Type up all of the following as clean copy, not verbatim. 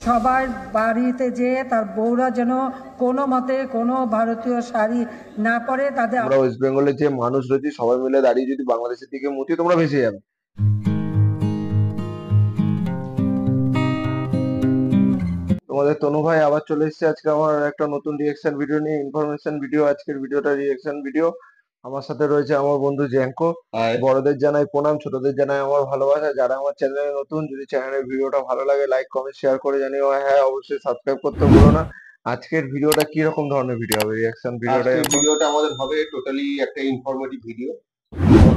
সবার বাড়িতে যে তার বউরা যেন কোনো মতে কোনো ভারতীয় শাড়ি না পরে তাদের। আমরা ওয়েস্ট বেঙ্গলের যে মানুষ রয়েছে সবাই মিলে দাঁড়িয়ে যদি বাংলাদেশের দিকে মুতি তোমরা ভেসে যাবে। তোমাদের তনু ভাই আবার চলে এসেছে আজকে আমার একটা নতুন রিয়েকশন ভিডিও নিয়ে, ইনফরমেশন ভিডিও। আজকের ভিডিওটা রিয়েকশন ভিডিও। আমার সাথে রয়েছে আমার বন্ধু জ্যাঙ্কো। বড়দের জানাই প্রণাম, ছোটদের জানাই আমার ভালোবাসা। যারা আমার চ্যানেলে নতুন, যদি চ্যানেলের ভিডিওটা ভালো লাগে লাইক কমেন্ট শেয়ার করে জানিও। হ্যাঁ অবশ্যই সাবস্ক্রাইব করতে ভুলো না। আজকের ভিডিওটা কি রকম ধরনের ভিডিও হবে? রিঅ্যাকশন ভিডিওটা আমাদের হবে টোটালি একটা ইনফরমেটিভ ভিডিও।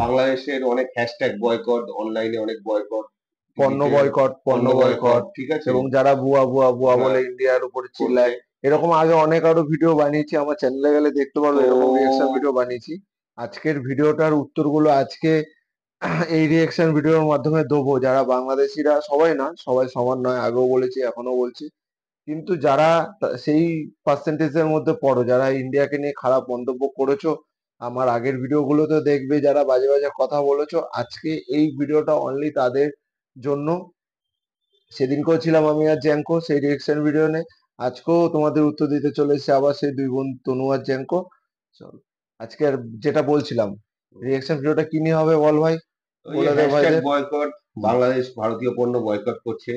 বাংলাদেশের অনেক হ্যাশট্যাগ বয়কট, অনলাইনে অনেক বয়কট, পণ্য বয়কট, ঠিক আছে, এবং যারা বুয়া বুয়া বুয়া বলে ইন্ডিয়ার উপরে চিল্লায়, এরকম আগে অনেক আরো ভিডিও বানিয়েছি। আমার চ্যানেলে গেলে দেখতে পারবে এরকম রিঅ্যাকশন ভিডিও বানিয়েছি। আজকের ভিডিওটার উত্তরগুলো আজকে এই রিঅ্যাকশন ভিডিওর মাধ্যমে দেবো। যারা বাংলাদেশিরা, সবাই না, সবাই সমান নয়, আগেও বলেছি এখনো বলছি, কিন্তু যারা সেই পার্সেন্টেজের মধ্যে পড়ো, যারা ইন্ডিয়াকে নিয়ে খারাপ মন্তব্য করেছো, আমার আগের ভিডিওগুলোতে দেখবে যারা বাজে বাজে কথা বলেছো, আজকে এই ভিডিওটা অনলি তাদের জন্য। সেদিনকেও ছিলাম আমি আর জ্যাঙ্কো সেই রিয়েকশন ভিডিও নিয়ে, আজকেও তোমাদের উত্তর দিতে চলে এসেছে আবার সেই দুই বোন তনু আর জ্যাঙ্কো। চল আজকে আর যেটা বলছিলাম, রিয়েকশন ভিডিওটা কি নিয়ে হবে বল ভাই। বয়কট, বাংলাদেশ ভারতীয় পণ্য বয়কট করছে।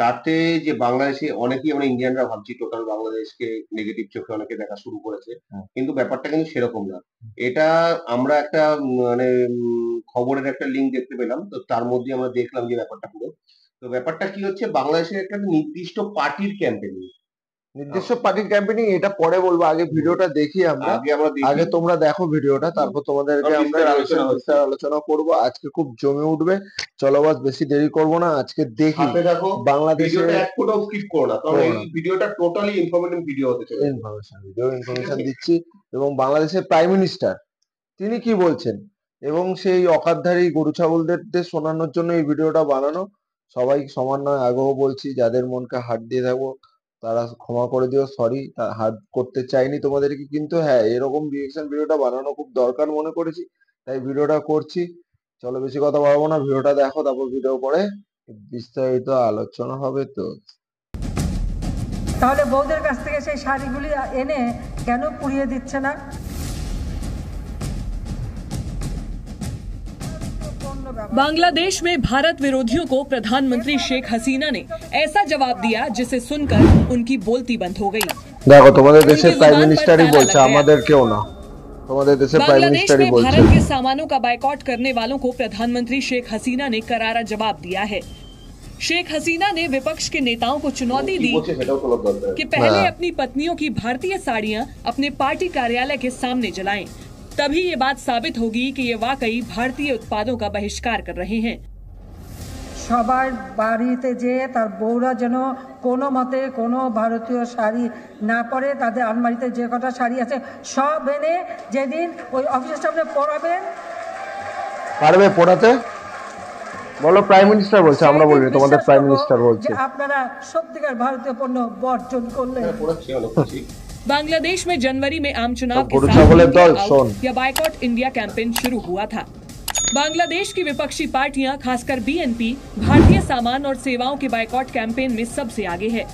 তাতে যে বাংলাদেশে অনেকেই আমরা ইন্ডিয়ানরা ভাবছি টোটাল বাংলাদেশকে নেগেটিভ চোখে অনেকে দেখা শুরু করেছে, কিন্তু ব্যাপারটা কিন্তু সেরকম না। এটা আমরা একটা মানে খবরের একটা লিঙ্ক দেখতে পেলাম, তো তার মধ্যে আমরা দেখলাম যে ব্যাপারটা পুরো, তো ব্যাপারটা কি হচ্ছে, বাংলাদেশের একটা নির্দিষ্ট পার্টির ক্যাম্পেইনিং, নির্দিষ্ট পার্টির ক্যাম্পেইনিং, এটা পরে বলবো, আগে ভিডিওটা দেখি আমরা। আগে তোমরা দেখো ভিডিওটা, তারপর তোমাদেরকে আমরা আলোচনা করব। আজকে খুব জমে উঠবে। চলো বাস বেশি দেরি করব না, আজকে দেখি বাংলাদেশের ভিডিওটা টোটালি ইনফরমেটিভ ভিডিও হতে চলেছে। ইনফরমেশন দিচ্ছি, এবং বাংলাদেশের প্রাইম মিনিস্টার তিনি কি বলছেন, এবং সেই অকাতধারী গরু ছাগলদের শোনানোর জন্য এই ভিডিওটা বানানো। সবাই সমান নয়, আগেও বলছি, যাদের মনকে হাত দিয়ে থাকবো তারা ক্ষমা করে দিও, সরি, হার্ট করতে চাইনি তোমাদেরকে, কিন্তু হ্যাঁ এরকম রিয়েকশন ভিডিওটা বানানো খুব দরকার মনে করেছি, তাই ভিডিওটা করছি। চলো বেশি কথা বলবো না, ভিডিওটা দেখো, তারপর ভিডিও পরে বিস্তারিত আলোচনা হবে। তো তাহলে বউদের কাছ থেকে সেই শাড়িগুলি এনে কেন পুড়িয়ে দিচ্ছে না? बांग्लादेश में भारत विरोधियों को प्रधानमंत्री शेख हसीना ने ऐसा जवाब दिया जिसे सुनकर उनकी बोलती बंद हो गई। देखो तुम्हारे देश प्राइम मिनिस्टर ही बोलছে, আমাদের কেউ ना, তোমাদের দেশে प्राइम मिनिस्टर ही बोलছে। भारत के सामानों का बायकॉट करने वालों को प्रधानमंत्री शेख हसीना ने करारा जवाब दिया है। शेख हसीना ने विपक्ष के नेताओं को चुनौती दी कि पहले अपनी पत्नियों की भारतीय साड़ियां अपने पार्टी कार्यालय के सामने जलाएं, तभी ये बात साबित होगी कि ये वाकई भारतीय उत्पादों का बहिष्कार कर रहे हैं। সবার বাড়িতে যে তার বউরা যেন কোনো মতে কোনো ভারতীয় শাড়ি না পরে তাদের আলমারিতে যে কটা শাড়ি আছে সব এনে যেদিন ওই অফিসের সামনে পরাবেন। পারবে পড়াতে? বলো প্রাইম মিনিস্টার বলছে, আমরা বলি তোমাদের প্রাইম মিনিস্টার বলছে। আপনারা সত্যিকার ভারতীয় পণ্য বর্জন করলেন। बांग्लादेश में जनवरी में आम चुनाव के साथ या बायकॉट इंडिया कैंपेन शुरू हुआ था। बांग्लादेश की विपक्षी पार्टियां खासकर बीएनपी भारतीय सामान और सेवाओं के बायकॉट कैंपेन में सबसे आगे है।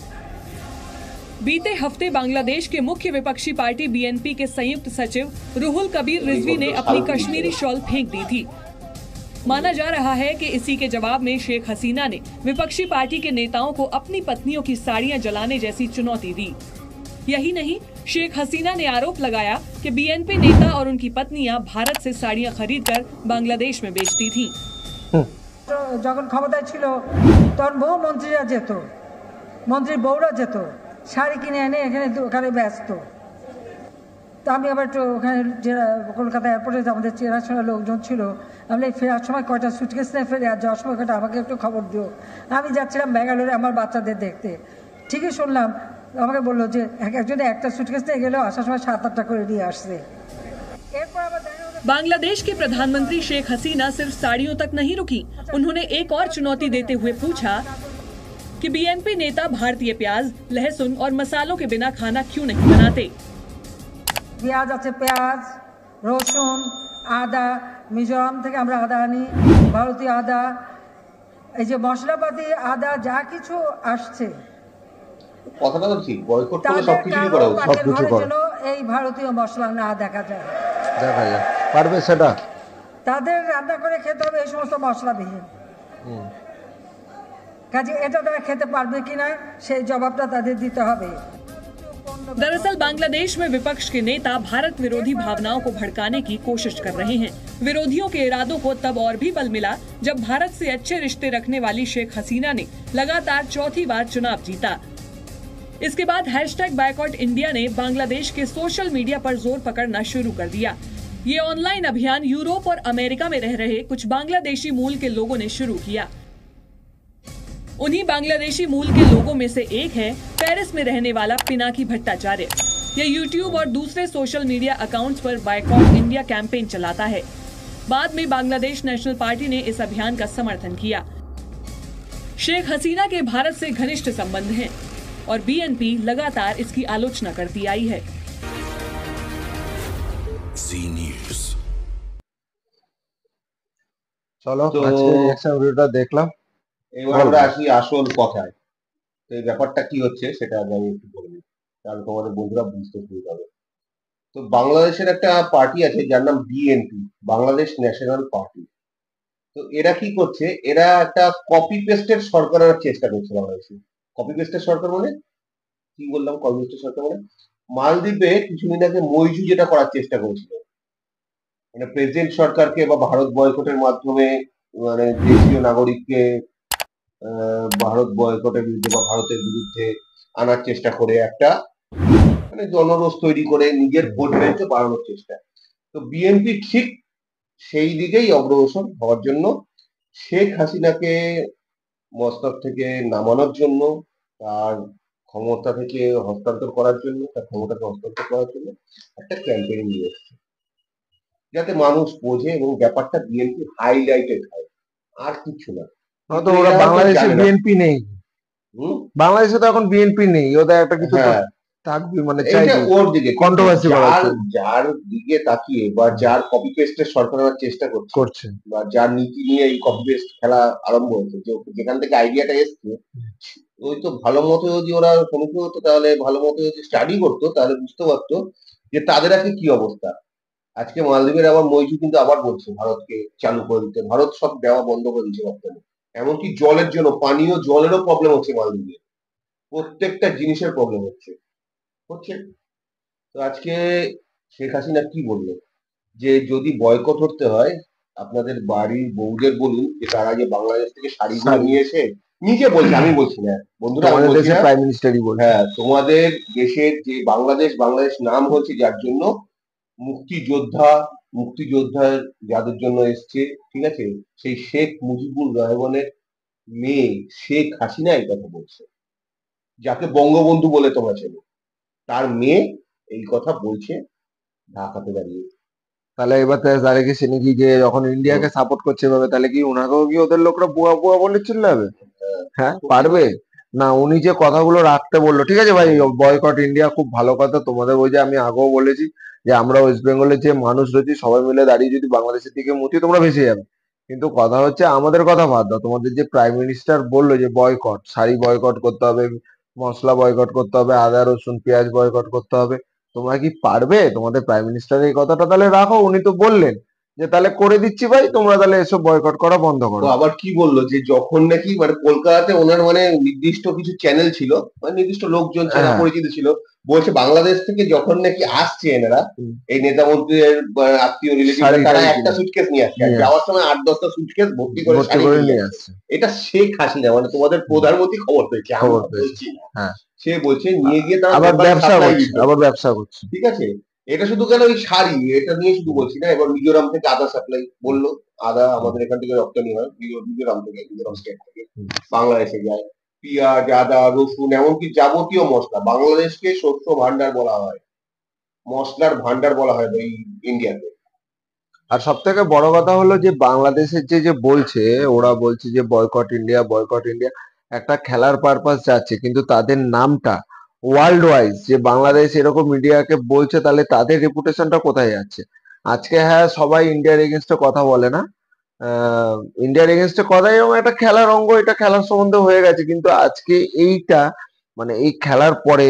बीते हफ्ते बांग्लादेश के मुख्य विपक्षी पार्टी बीएनपी के संयुक्त सचिव रुहुल कबीर रिजवी ने अपनी कश्मीरी शॉल फेंक दी थी। माना जा रहा है कि इसी के जवाब में शेख हसीना ने विपक्षी पार्टी के नेताओं को अपनी पत्नियों की साड़ियां जलाने जैसी चुनौती दी। यही नहीं, शेख हसीना ने आरोप लगाया कि बीएनपी नेता और उनकी पत्नियां भारत से साड़ियां खरीदकर बांग्लादेश में बेचती थीं। যখন ক্ষমতায় ছিল তখন বহু মন্ত্রীরা যেত, মন্ত্রীর বউরা যেত শাড়ি কিনে এনে ওখানে ব্যস্ত। তো আমি আবার একটু ওখানে যে কলকাতা এয়ারপোর্টে আমাদের চেনাশোনা লোকজন ছিল, আমি ফেরার সময় কয়টা সুটকেস নিয়ে ফেরে, আর যাওয়ার সময় কয়টা আমাকে একটু খবর দিও। আমি যাচ্ছিলাম ব্যাঙ্গালোরে আমার বাচ্চাদের দেখতে, ঠিকই শুনলাম আমাকে বললো যে একজনে একটা সুটকেস নিয়ে গেলেও আসার সময় 7-8টা করে নিয়ে আসছে। बांग्लादेश के प्रधानमंत्री शेख हसीना सिर्फ साड़ियों तक नहीं रुकी, उन्होंने एक और चुनौती देते हुए पूछा कि बीएनपी नेता भारतीय प्याज, लहसुन और मसालों के बिना खाना क्यों नहीं बनाते। পেঁয়াজ আছে, পেঁয়াজ, রসুন, আদা, মিজোরাম থেকে আমরা আদা আনি, ভারতীয় আদা, এই যে মশলাপাতি আদা যা কিছু আসছে কথাটা তো ঠিক, বয়কট করলে তাদের সবকিছুই কারো করা উচিত। পাকের সবকিছু ঘরে করে যেন এই ভারতীয় মশলা না দেখা যায়। দেখা যায়, পারবে সেটা? তাদের রান্না করে খেতে হবে এই সমস্ত মশলাবিহীন। কাজে এটা তারা খেতে পারবে কিনা সেই জবাবটা তাদের দিতে হবে। दरअसल बांग्लादेश में विपक्ष के नेता भारत विरोधी भावनाओं को भड़काने की कोशिश कर रहे हैं। विरोधियों के इरादों को तब और भी बल मिला जब भारत से अच्छे रिश्ते रखने वाली शेख हसीना ने लगातार चौथी बार चुनाव जीता। इसके बाद हैशटैग बायकॉट इंडिया ने बांग्लादेश के सोशल मीडिया पर जोर पकड़ना शुरू कर दिया। ये ऑनलाइन अभियान यूरोप और अमेरिका में रह रहे कुछ बांग्लादेशी मूल के लोगों ने शुरू किया। उन्हीं बांग्लादेशी मूल के लोगों में से एक है पेरिस में रहने वाला पिनाकी भट्टाचार्य। ये यूट्यूब और दूसरे सोशल मीडिया अकाउंट्स पर बायकॉट इंडिया कैंपेन चलाता है। बाद में बांग्लादेश नेशनल पार्टी ने इस अभियान का समर्थन किया। शेख हसीना के भारत से घनिष्ठ संबंध हैं और बीएनपी लगातार इसकी आलोचना करती आई है। চলো তো আজকে রিঅ্যাকশন ভিডিওটা দেখলাম। এবার আমরা আসি আসল কথায়। তো এই ব্যাপারটা কি হচ্ছে সেটা আগে আমি একটু বলে দিই, তাহলে তোমাদের বন্ধুরা বুঝতে সুবিধা হবে। তো বাংলাদেশের একটা পার্টি আছে যার নাম বিএনপি, বাংলাদেশ ন্যাশনাল পার্টি। তো এরা কি করছে, এরা একটা কপি পেস্টের সরকারের চেষ্টা করছে বাংলাদেশে। কপি পেস্টের সরকার মানে কি বললাম? কপি পেস্টের সরকার মানে মালদ্বীপে কিছুদিন আগে মইজু যেটা করার চেষ্টা করেছিল, মানে প্রেসিডেন্ট সরকারকে বা ভারত বয়কটের মাধ্যমে মানে দেশীয় নাগরিককে ভারত বয়কটের বিরুদ্ধে বা ভারতের বিরুদ্ধে আনার চেষ্টা করে একটা মানে জনরোষ তৈরি করে নিজের ভোট ব্যাংকে বাড়ানোর চেষ্টা। তো বিএনপি ঠিক সেই দিকেই অগ্রসর হওয়ার জন্য শেখ হাসিনাকে মস্তক থেকে নামানোর জন্য, তার ক্ষমতা থেকে হস্তান্তর করার জন্য, তার ক্ষমতাকে হস্তান্তর করার জন্য একটা ক্যাম্পেইন নিয়ে এসেছে, যাতে মানুষ বোঝে এবং ব্যাপারটা বিএনপি হাইলাইটেড হয়, আর কিছু না। তো ওরা বাংলাদেশে বিএনপি নেই, বাংলাদেশে তো এখন বিএনপি নেই, ওদের একটা কিছু থাকবে মানে চাইবে ওর দিকে কন্ট্রোভার্সি যার দিকে তাকিয়ে বা যার কপি পেস্টের সরকার চেষ্টা করছে বা যার নীতি নিয়ে এই কপি পেস্ট খেলা আরম্ভ হয়েছে, যেখান থেকে আইডিয়াটা এসছে, ওই তো ভালো মতো যদি ওরা সমীক্ষা হতো, তাহলে ভালো মতো যদি স্টাডি করতো, তাহলে বুঝতে পারতো যে তাদের আজকে কি অবস্থা। আজকে মালদ্বীপের আবার মইজু কিন্তু আবার বলছে ভারতকে চালু করে দিতে, ভারত সব দেওয়া বন্ধ করে দিচ্ছে বর্তমানে। এমনকি জলের জন্য, পানীয় জলেরও প্রবলেম হচ্ছে মালদ্বীপে, প্রত্যেকটা জিনিসের প্রবলেম হচ্ছে। তো আজকে শেখ হাসিনা কি বললো, যে যদি বয়কট করতে হয় আপনাদের বাড়ির বউদের বলুন যে তারা যে বাংলাদেশ থেকে শাড়িগুলো নিয়ে এসে, নিজে বলছে, আমি বলছি না বন্ধুরা, আমি বলছি না, প্রাইম মিনিস্টারই বলছে, হ্যাঁ তোমাদের দেশের যে বাংলাদেশ, বাংলাদেশ নাম হচ্ছে যার জন্য মুক্তিযোদ্ধার যাদের জন্য এসছে, ঠিক আছে, সেই শেখ মুজিবুর রহমানের মেয়ে শেখ হাসিনা এই কথা বলছে, যাকে বঙ্গবন্ধু বলে তোমরা চেনো, তার মেয়ে এই কথা বলছে ঢাকাতে দাঁড়িয়ে। তাহলে এবার তাহলে কি সে নাকি যে যখন ইন্ডিয়াকে সাপোর্ট করছে এভাবে, তাহলে কি ওনাকেও কি ওদের লোকরা বুয়া বুয়া বলে চিল্লাবে? হ্যাঁ পারবে না? উনি যে কথাগুলো রাখতে বললো, ঠিক আছে ভাই, বয়কট ইন্ডিয়া খুব ভালো কথা, তোমাদের ওই যে আমি আগেও বলেছি যে আমরা ওয়েস্ট বেঙ্গলের যে মানুষ রয়েছি সবাই মিলে দাঁড়িয়ে যদি বাংলাদেশের দিকে মুতি তোমরা ভেসে যাবে, কিন্তু কথা হচ্ছে আমাদের কথা বাদ দাও, তোমাদের যে প্রাইম মিনিস্টার বললো যে বয়কট, শাড়ি বয়কট করতে হবে, মশলা বয়কট করতে হবে, আদা রসুন পেঁয়াজ বয়কট করতে হবে, তোমরা কি পারবে? তোমাদের প্রাইম মিনিস্টার এই কথাটা তাহলে রাখো, উনি তো বললেন যে তাহলে করে দিচ্ছি ভাই, তোমরা তাহলে এসব বয়কট করা বন্ধ করো। আবার কি বললো যে যখন নাকি মানে কলকাতাতে ওনার মানে নির্দিষ্ট কিছু চ্যানেল ছিল, মানে নির্দিষ্ট লোকজন চেনা পরিচিত ছিল, বলছে বাংলাদেশ থেকে যখন নাকি আসছে এনারা এই নেতা মন্ত্রীদের আত্মীয় রিলেটিভ, তারা একটা সুটকেস নিয়ে আসছে, যাওয়ার সময় 8-10টা সুটকেস ভর্তি করে শাড়ি নিয়ে আসছে। এটা শেখ হাসিনা মানে তোমাদের প্রধানমন্ত্রী খবর পেয়েছে, আমরা বলছি না, সে বলছে নিয়ে গিয়ে তারা আবার ব্যবসা করছে, ঠিক আছে। এটা শুধু কেন ওই শাড়ি, এটা নিয়ে শুধু বলছি না, এবার মিজোরাম থেকে আদা সাপ্লাই বললো, আদা আমাদের এখান থেকে রপ্তানি হয় মিজোরাম থেকে, মিজোরাম স্টেট থেকে বাংলাদেশে যায়, পেঁয়াজ, আদা, রসুন, এমনকি যাবতীয় মশলা। বাংলাদেশকে শস্য ভান্ডার বলা হয়, মশলার ভান্ডার বলা হয় ওই ইন্ডিয়াতে। আর সব থেকে বড় কথা হলো যে বাংলাদেশের যে বলছে, ওরা বলছে যে বয়কট ইন্ডিয়া, বয়কট ইন্ডিয়া, একটা খেলার পারপাস যাচ্ছে, কিন্তু তাদের নামটা ওয়ার্ল্ড ওয়াইজ যে বাংলাদেশ এরকম মিডিয়াকে বলছে, তাহলে তাদের রেপুটেশনটা কোথায় যাচ্ছে? আজকে হ্যাঁ সবাই ইন্ডিয়ার এগেনস্টে কথা বলে না, ইন্ডিয়ার এগেনস্টে কথা, এবং একটা খেলার অঙ্গ, এটা খেলার সম্বন্ধে হয়ে গেছে, কিন্তু আজকে এইটা মানে এই খেলার পরে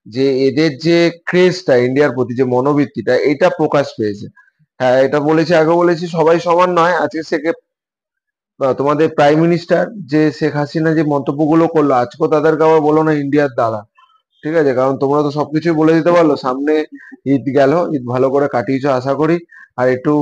যে এদের যে ক্রেজটা ইন্ডিয়ার প্রতি, যে মনোবৃত্তিটা, এটা প্রকাশ পেয়েছে। হ্যাঁ, এটা বলেছি, আগে বলেছি, সবাই সমান নয়। আজকে তোমাদের প্রাইম মিনিস্টার যে শেখ হাসিনা যে মন্তব্যগুলো করলো, আজকেও তাদেরকে আবার বলো না ইন্ডিয়ার দাদা। ঠিক আছে, কারণ তোমরা তো সবকিছুই বলে দিতে পারলো। সামনে ঈদ গেল, ঈদ ভালো করে কাটিয়েছো আশা করি। আর একটু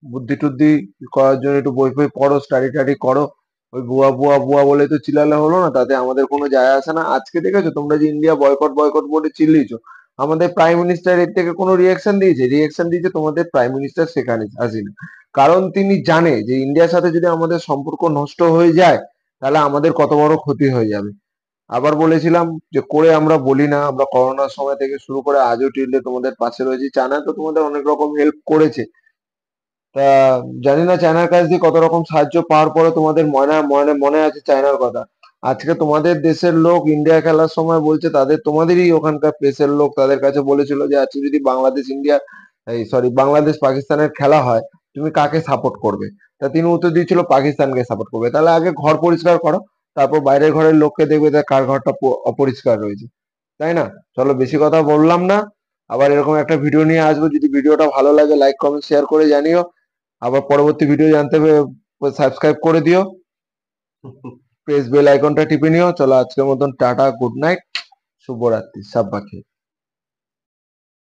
বুদ্ধি টুদ্ধি করার জন্য একটু বই ফই পড়ো, স্টাডি টাডি করো। ওই বুয়া বুয়া বুয়া বলে তো চিল্লালে হলো না, তাতে আমাদের কোনো যায় আসে না। আজকে দেখেছো তোমরা যে ইন্ডিয়া বয়কট বয়কট বলে চিল্লিয়েছো, আমাদের প্রাইম মিনিস্টার এর থেকে কোনো রিয়াকশন দিয়েছে? রিয়াকশন দিয়েছে তোমাদের প্রাইম মিনিস্টার শেখ হাসিনা। কারণ তিনি জানে যে ইন্ডিয়ার সাথে যদি আমাদের সম্পর্ক নষ্ট হয়ে যায়, তাহলে আমাদের কত বড় ক্ষতি হয়ে যাবে। আবার বলেছিলাম যে করে আমরা বলি না, আমরা করোনার সময় থেকে শুরু করে আজও টিললে তোমাদের পাশে রয়েছি। চায়না তো তোমাদের অনেক রকম হেল্প করেছে। তা জানি না চায়নার কাছ দিয়ে কত রকম সাহায্য পাওয়ার পরে তোমাদের মনে মনে মনে আছে চায়নার কথা। আজকে তোমাদের দেশের লোক ইন্ডিয়া খেলার সময় বলছে তাদের, তোমাদেরই ওখানকার প্রেসের লোক তাদের কাছে বলেছিল যে আজকে যদি বাংলাদেশ ইন্ডিয়া, এই সরি, বাংলাদেশ পাকিস্তানের খেলা হয়, তুমি কাকে সাপোর্ট করবে? তা তিনি উত্তর দিয়েছিল পাকিস্তানকে সাপোর্ট করবে। তাহলে আগে ঘর পরিষ্কার করো, তারপর বাইরের ঘরের লোককে দেখবে যে কার ঘরটা অপরিষ্কার রয়েছে। তাই না? চলো, বেশি কথা বললাম না। আবার এরকম একটা ভিডিও নিয়ে আসবো। যদি ভিডিওটা ভালো লাগে লাইক কমেন্ট শেয়ার করে জানিও। আবার পরবর্তী ভিডিও জানতে সাবস্ক্রাইব করে দিও, প্রেস বেল আইকনটা টিপে নিও। চলো, আজকের মতন টাটা, গুড নাইট, শুভরাত্রি, সাব্বাখের।